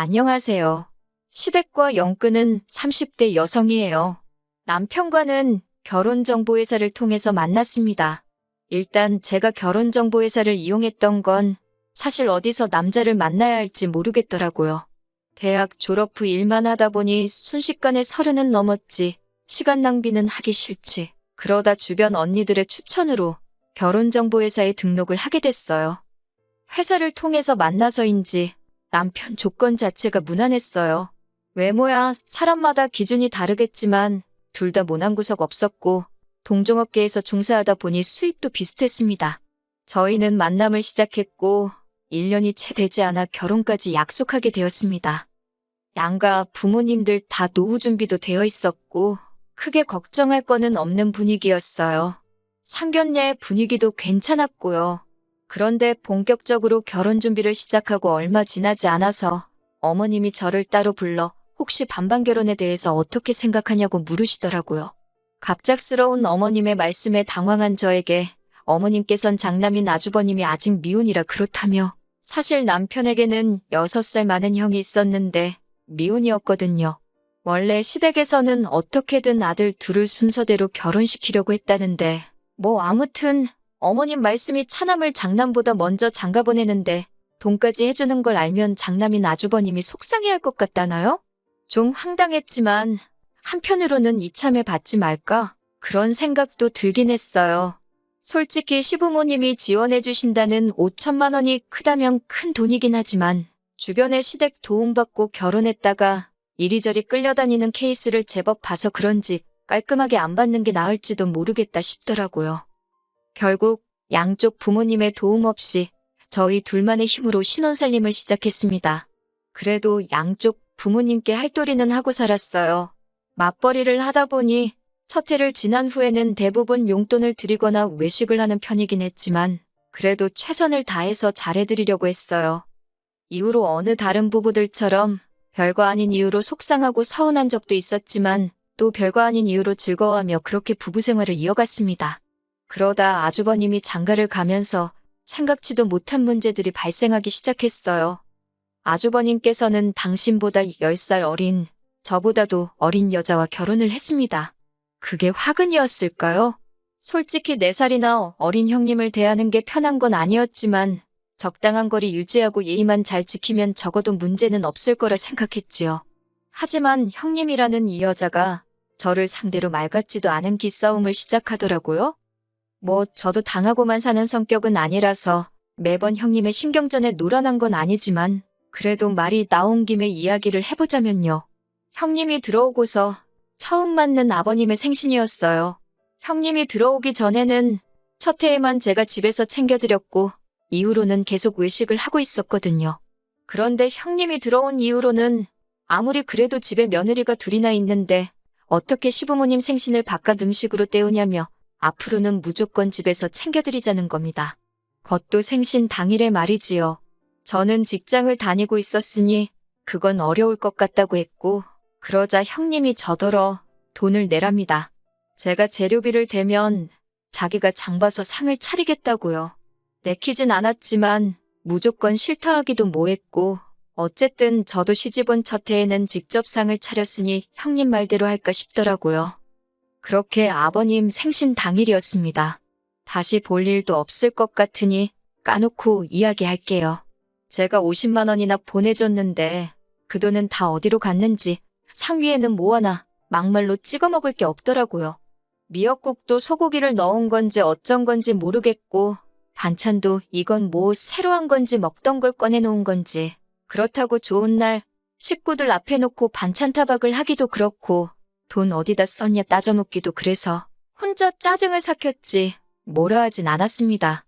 안녕하세요. 시댁과 영근은 30대 여성이에요. 남편과는 결혼정보회사를 통해서 만났습니다. 일단 제가 결혼정보회사를 이용했던 건 사실 어디서 남자를 만나야 할지 모르겠더라고요. 대학 졸업 후 일만 하다 보니 순식간에 30은 넘었지. 시간 낭비는 하기 싫지. 그러다 주변 언니들의 추천으로 결혼정보회사에 등록을 하게 됐어요. 회사를 통해서 만나서인지 남편 조건 자체가 무난했어요. 외모야 사람마다 기준이 다르겠지만 둘 다 모난 구석 없었고 동종업계에서 종사하다 보니 수입도 비슷했습니다. 저희는 만남을 시작했고 1년이 채 되지 않아 결혼까지 약속하게 되었습니다. 양가 부모님들 다 노후 준비도 되어 있었고 크게 걱정할 거는 없는 분위기였어요. 상견례 분위기도 괜찮았고요. 그런데 본격적으로 결혼 준비를 시작하고 얼마 지나지 않아서 어머님이 저를 따로 불러 혹시 반반 결혼에 대해서 어떻게 생각하냐고 물으시더라고요. 갑작스러운 어머님의 말씀에 당황한 저에게 어머님께선 장남인 아주버님이 아직 미혼이라 그렇다며 사실 남편에게는 6살 많은 형이 있었는데 미혼이었거든요. 원래 시댁에서는 어떻게든 아들 둘을 순서대로 결혼시키려고 했다는데 뭐 아무튼 어머님 말씀이 차남을 장남보다 먼저 장가보내는데 돈까지 해주는 걸 알면 장남인 아주버님이 속상해할 것 같다나요? 좀 황당했지만 한편으로는 이참에 받지 말까? 그런 생각도 들긴 했어요. 솔직히 시부모님이 지원해주신다는 5천만 원이 크다면 큰 돈이긴 하지만 주변에 시댁 도움받고 결혼했다가 이리저리 끌려다니는 케이스를 제법 봐서 그런지 깔끔하게 안 받는 게 나을지도 모르겠다 싶더라고요. 결국 양쪽 부모님의 도움 없이 저희 둘만의 힘으로 신혼살림을 시작했습니다. 그래도 양쪽 부모님께 할도리는 하고 살았어요. 맞벌이를 하다 보니 첫 해를 지난 후에는 대부분 용돈을 드리거나 외식을 하는 편이긴 했지만 그래도 최선을 다해서 잘해드리려고 했어요. 이후로 어느 다른 부부들처럼 별거 아닌 이유로 속상하고 서운한 적도 있었지만 또 별거 아닌 이유로 즐거워하며 그렇게 부부 생활을 이어갔습니다. 그러다 아주버님이 장가를 가면서 생각지도 못한 문제들이 발생하기 시작했어요. 아주버님께서는 당신보다 10살 어린, 저보다도 어린 여자와 결혼을 했습니다. 그게 화근이었을까요? 솔직히 4살이나 어린 형님을 대하는 게 편한 건 아니었지만 적당한 거리 유지하고 예의만 잘 지키면 적어도 문제는 없을 거라 생각했지요. 하지만 형님이라는 이 여자가 저를 상대로 말 같지도 않은 기싸움을 시작하더라고요. 뭐 저도 당하고만 사는 성격은 아니라서 매번 형님의 신경전에 놀아난 건 아니지만 그래도 말이 나온 김에 이야기를 해보자면요. 형님이 들어오고서 처음 맞는 아버님의 생신이었어요. 형님이 들어오기 전에는 첫 해에만 제가 집에서 챙겨드렸고 이후로는 계속 외식을 하고 있었거든요. 그런데 형님이 들어온 이후로는 아무리 그래도 집에 며느리가 둘이나 있는데 어떻게 시부모님 생신을 바깥 음식으로 때우냐며 앞으로는 무조건 집에서 챙겨드리자는 겁니다. 그것도 생신 당일에 말이지요. 저는 직장을 다니고 있었으니 그건 어려울 것 같다고 했고 그러자 형님이 저더러 돈을 내랍니다. 제가 재료비를 대면 자기가 장 봐서 상을 차리겠다고요. 내키진 않았지만 무조건 싫다 하기도 뭐했고 어쨌든 저도 시집온 첫 해에는 직접 상을 차렸으니 형님 말대로 할까 싶더라고요. 그렇게 아버님 생신 당일이었습니다. 다시 볼 일도 없을 것 같으니 까놓고 이야기할게요. 제가 50만 원이나 보내줬는데 그 돈은 다 어디로 갔는지 상위에는 뭐 하나 막말로 찍어 먹을 게 없더라고요. 미역국도 소고기를 넣은 건지 어쩐 건지 모르겠고 반찬도 이건 뭐 새로 한 건지 먹던 걸 꺼내놓은 건지 그렇다고 좋은 날 식구들 앞에 놓고 반찬 타박을 하기도 그렇고 돈 어디다 썼냐 따져 묻기도 그래서 혼자 짜증을 삭혔지 뭐라 하진 않았습니다.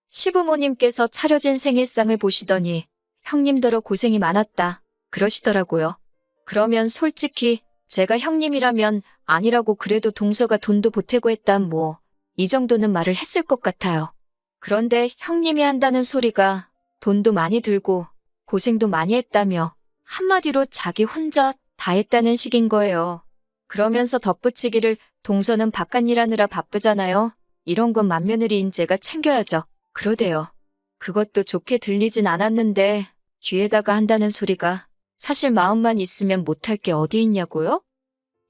시부모님께서 차려진 생일상을 보시더니 형님더러 고생이 많았다 그러시더라고요. 그러면 솔직히 제가 형님이라면 아니라고 그래도 동서가 돈도 보태고 했다 뭐 이 정도는 말을 했을 것 같아요. 그런데 형님이 한다는 소리가 돈도 많이 들고 고생도 많이 했다며 한마디로 자기 혼자 다 했다는 식인 거예요. 그러면서 덧붙이기를 동서는 바깥일 하느라 바쁘잖아요. 이런 건 맏며느리인 제가 챙겨야죠. 그러대요. 그것도 좋게 들리진 않았는데 귀에다가 한다는 소리가 사실 마음만 있으면 못할 게 어디 있냐고요?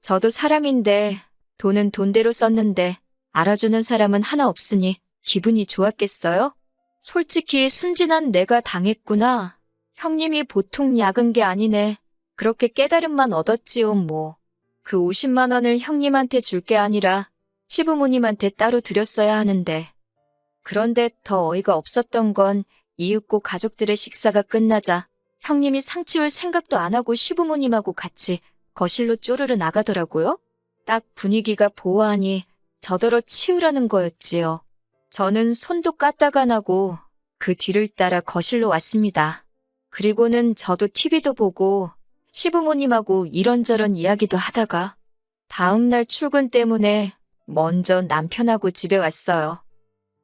저도 사람인데 돈은 돈대로 썼는데 알아주는 사람은 하나 없으니 기분이 좋았겠어요? 솔직히 순진한 내가 당했구나. 형님이 보통 약은 게 아니네. 그렇게 깨달음만 얻었지요, 뭐. 그 50만 원을 형님한테 줄 게 아니라 시부모님한테 따로 드렸어야 하는데. 그런데 더 어이가 없었던 건 이윽고 가족들의 식사가 끝나자 형님이 상 치울 생각도 안 하고 시부모님하고 같이 거실로 쪼르르 나가더라고요. 딱 분위기가 보아하니 저더러 치우라는 거였지요. 저는 손도 까딱 안 하고 그 뒤를 따라 거실로 왔습니다. 그리고는 저도 TV도 보고 시부모님하고 이런저런 이야기도 하다가 다음날 출근 때문에 먼저 남편하고 집에 왔어요.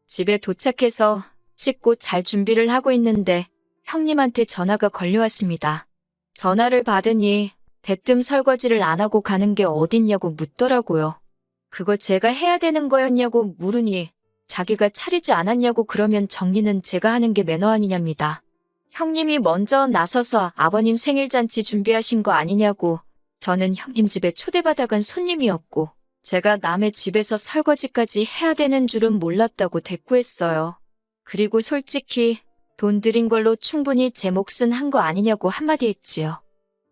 집에 도착해서 씻고 잘 준비를 하고 있는데 형님한테 전화가 걸려왔습니다. 전화를 받으니 대뜸 설거지를 안 하고 가는 게 어딨냐고 묻더라고요. 그거 제가 해야 되는 거였냐고 물으니 자기가 차리지 않았냐고 그러면 정리는 제가 하는 게 매너 아니냐입니다. 형님이 먼저 나서서 아버님 생일잔치 준비하신 거 아니냐고. 저는 형님 집에 초대받아간 손님이었고 제가 남의 집에서 설거지까지 해야 되는 줄은 몰랐다고 대꾸했어요. 그리고 솔직히 돈 들인 걸로 충분히 제 몫은 한 거 아니냐고 한마디 했지요.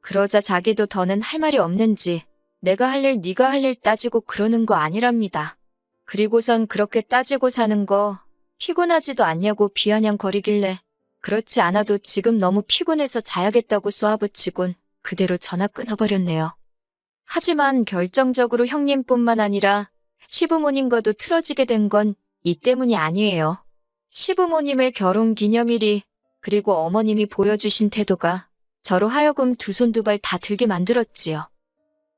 그러자 자기도 더는 할 말이 없는지 내가 할 일 네가 할 일 따지고 그러는 거 아니랍니다. 그리고선 그렇게 따지고 사는 거 피곤하지도 않냐고 비아냥거리길래 그렇지 않아도 지금 너무 피곤해서 자야겠다고 쏘아붙이곤 그대로 전화 끊어버렸네요. 하지만 결정적으로 형님뿐만 아니라 시부모님과도 틀어지게 된 건 이 때문이 아니에요. 시부모님의 결혼기념일이 그리고 어머님이 보여주신 태도가 저로 하여금 두 손 두 발 다 들게 만들었지요.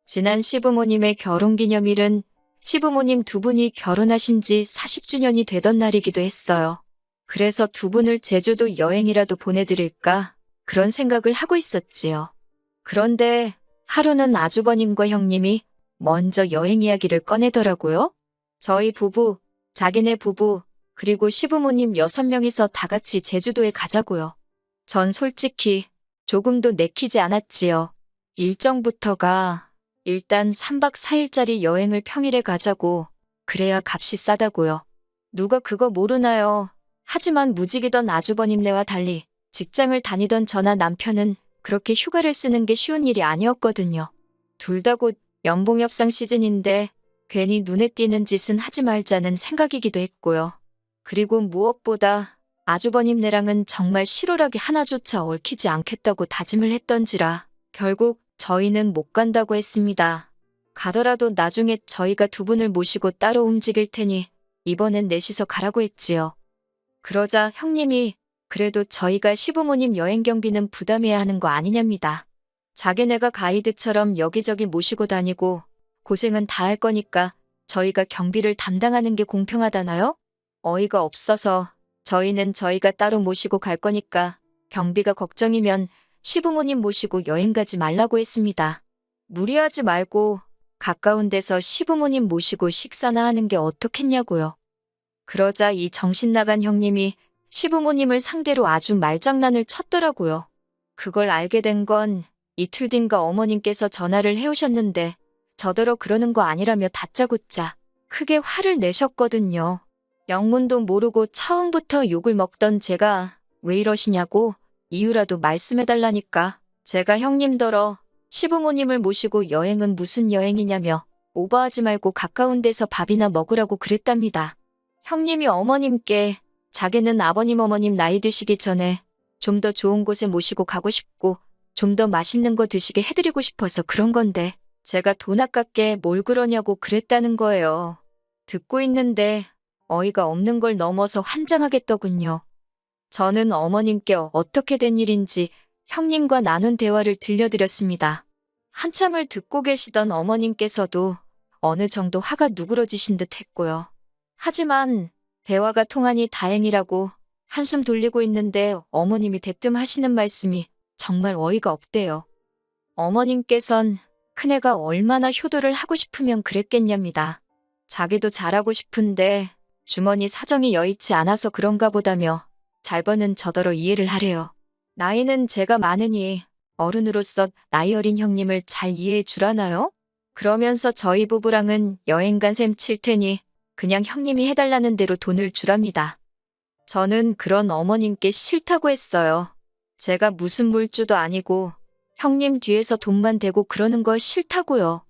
지난 시부모님의 결혼기념일은 시부모님 두 분이 결혼하신 지 40주년이 되던 날이기도 했어요. 그래서 두 분을 제주도 여행이라도 보내드릴까 그런 생각을 하고 있었지요. 그런데 하루는 아주버님과 형님이 먼저 여행 이야기를 꺼내더라고요. 저희 부부, 자기네 부부, 그리고 시부모님 6명이서 다 같이 제주도에 가자고요. 전 솔직히 조금도 내키지 않았지요. 일정부터가 일단 3박 4일짜리 여행을 평일에 가자고. 그래야 값이 싸다고요. 누가 그거 모르나요? 하지만 무직이던 아주버님네와 달리 직장을 다니던 저나 남편은 그렇게 휴가를 쓰는 게 쉬운 일이 아니었거든요. 둘 다 곧 연봉 협상 시즌인데 괜히 눈에 띄는 짓은 하지 말자는 생각이기도 했고요. 그리고 무엇보다 아주버님네랑은 정말 실오라기 하나조차 얽히지 않겠다고 다짐을 했던지라 결국 저희는 못 간다고 했습니다. 가더라도 나중에 저희가 두 분을 모시고 따로 움직일 테니 이번엔 넷이서 가라고 했지요. 그러자 형님이 그래도 저희가 시부모님 여행 경비는 부담해야 하는 거 아니냐입니다. 자기네가 가이드처럼 여기저기 모시고 다니고 고생은 다 할 거니까 저희가 경비를 담당하는 게 공평하다나요? 어이가 없어서 저희는 저희가 따로 모시고 갈 거니까 경비가 걱정이면 시부모님 모시고 여행 가지 말라고 했습니다. 무리하지 말고 가까운 데서 시부모님 모시고 식사나 하는 게 어떻겠냐고요. 그러자 이 정신 나간 형님이 시부모님을 상대로 아주 말장난을 쳤더라고요. 그걸 알게 된 건 이틀 뒤인가 어머님께서 전화를 해오셨는데 저더러 그러는 거 아니라며 다짜고짜 크게 화를 내셨거든요. 영문도 모르고 처음부터 욕을 먹던 제가 왜 이러시냐고 이유라도 말씀해달라니까 제가 형님더러 시부모님을 모시고 여행은 무슨 여행이냐며 오버하지 말고 가까운 데서 밥이나 먹으라고 그랬답니다. 형님이 어머님께 자기는 아버님 어머님 나이 드시기 전에 좀 더 좋은 곳에 모시고 가고 싶고 좀 더 맛있는 거 드시게 해드리고 싶어서 그런 건데 제가 돈 아깝게 뭘 그러냐고 그랬다는 거예요. 듣고 있는데 어이가 없는 걸 넘어서 환장하겠더군요. 저는 어머님께 어떻게 된 일인지 형님과 나눈 대화를 들려드렸습니다. 한참을 듣고 계시던 어머님께서도 어느 정도 화가 누그러지신 듯 했고요. 하지만 대화가 통하니 다행이라고 한숨 돌리고 있는데 어머님이 대뜸 하시는 말씀이 정말 어이가 없대요. 어머님께선 큰애가 얼마나 효도를 하고 싶으면 그랬겠냐입니다. 자기도 잘하고 싶은데 주머니 사정이 여의치 않아서 그런가 보다며 잘 버는 저더러 이해를 하래요. 나이는 제가 많으니 어른으로서 나이 어린 형님을 잘 이해해 주라나요? 그러면서 저희 부부랑은 여행 간 셈 칠 테니 그냥 형님이 해달라는 대로 돈을 주랍니다. 저는 그런 어머님께 싫다고 했어요. 제가 무슨 물주도 아니고 형님 뒤에서 돈만 대고 그러는 거 싫다고요.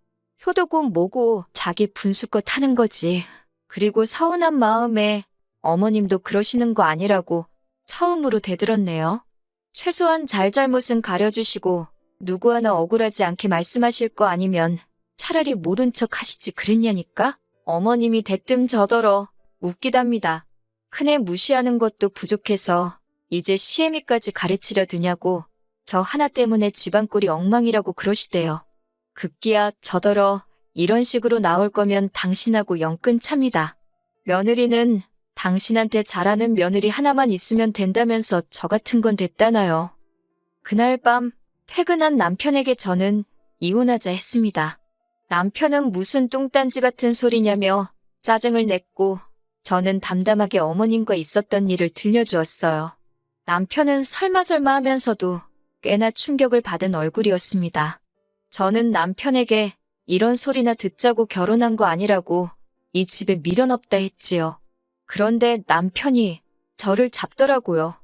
효도고 뭐고 자기 분수껏 하는 거지. 그리고 서운한 마음에 어머님도 그러시는 거 아니라고 처음으로 대들었네요. 최소한 잘잘못은 가려주시고 누구 하나 억울하지 않게 말씀하실 거 아니면 차라리 모른 척 하시지 그랬냐니까? 어머님이 대뜸 저더러 웃기답니다. 큰애 무시하는 것도 부족해서 이제 시애미까지 가르치려 드냐고 저 하나 때문에 집안 꼴이 엉망이라고 그러시대요. 급기야 저더러 이런 식으로 나올 거면 당신하고 영 끊찹니다. 며느리는 당신한테 잘하는 며느리 하나만 있으면 된다면서 저 같은 건 됐다나요. 그날 밤 퇴근한 남편에게 저는 이혼하자 했습니다. 남편은 무슨 뚱딴지 같은 소리냐며 짜증을 냈고 저는 담담하게 어머님과 있었던 일을 들려주었어요. 남편은 설마 하면서도 꽤나 충격을 받은 얼굴이었습니다. 저는 남편에게 이런 소리나 듣자고 결혼한 거 아니라고 이 집에 미련 없다 했지요. 그런데 남편이 저를 잡더라고요.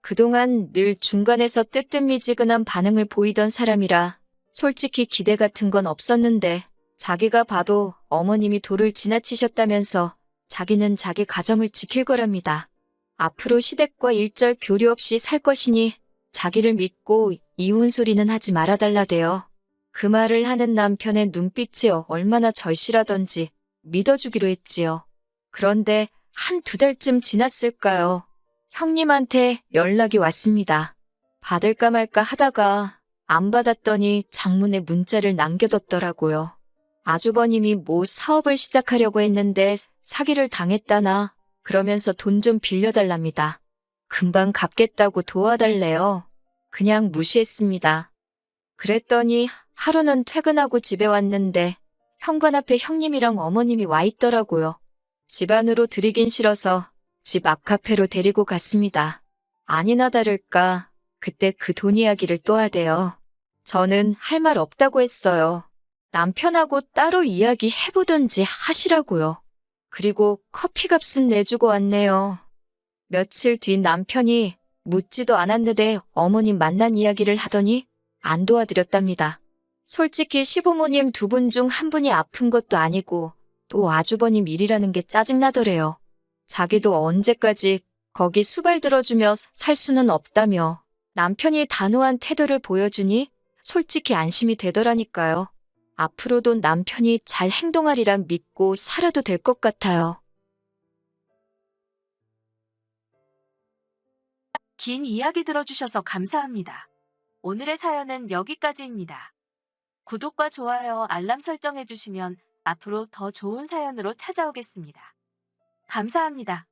그동안 늘 중간에서 뜨뜻미지근한 반응을 보이던 사람이라 솔직히 기대 같은 건 없었는데 자기가 봐도 어머님이 도를 지나치셨다면서 자기는 자기 가정을 지킬 거랍니다. 앞으로 시댁과 일절 교류 없이 살 것이니 자기를 믿고 이혼 소리는 하지 말아달라대요. 그 말을 하는 남편의 눈빛이 얼마나 절실하던지 믿어주기로 했지요. 그런데 한두 달쯤 지났을까요? 형님한테 연락이 왔습니다. 받을까 말까 하다가 안 받았더니 장문에 문자를 남겨뒀더라고요. 아주버님이 뭐 사업을 시작하려고 했는데 사기를 당했다나 그러면서 돈 좀 빌려달랍니다. 금방 갚겠다고 도와달래요. 그냥 무시했습니다. 그랬더니 하루는 퇴근하고 집에 왔는데 현관 앞에 형님이랑 어머님이 와 있더라고요. 집 안으로 들이긴 싫어서 집 앞 카페로 데리고 갔습니다. 아니나 다를까 그때 그 돈 이야기를 또 하대요. 저는 할 말 없다고 했어요. 남편하고 따로 이야기해보든지 하시라고요. 그리고 커피값은 내주고 왔네요. 며칠 뒤 남편이 묻지도 않았는데 어머님 만난 이야기를 하더니 안 도와드렸답니다. 솔직히 시부모님 두 분 중 한 분이 아픈 것도 아니고 또 아주버님 일이라는 게 짜증나더래요. 자기도 언제까지 거기 수발 들어주며 살 수는 없다며 남편이 단호한 태도를 보여주니 솔직히 안심이 되더라니까요. 앞으로도 남편이 잘 행동하리란 믿고 살아도 될 것 같아요. 긴 이야기 들어주셔서 감사합니다. 오늘의 사연은 여기까지입니다. 구독과 좋아요, 알람 설정해주시면 앞으로 더 좋은 사연으로 찾아오겠습니다. 감사합니다.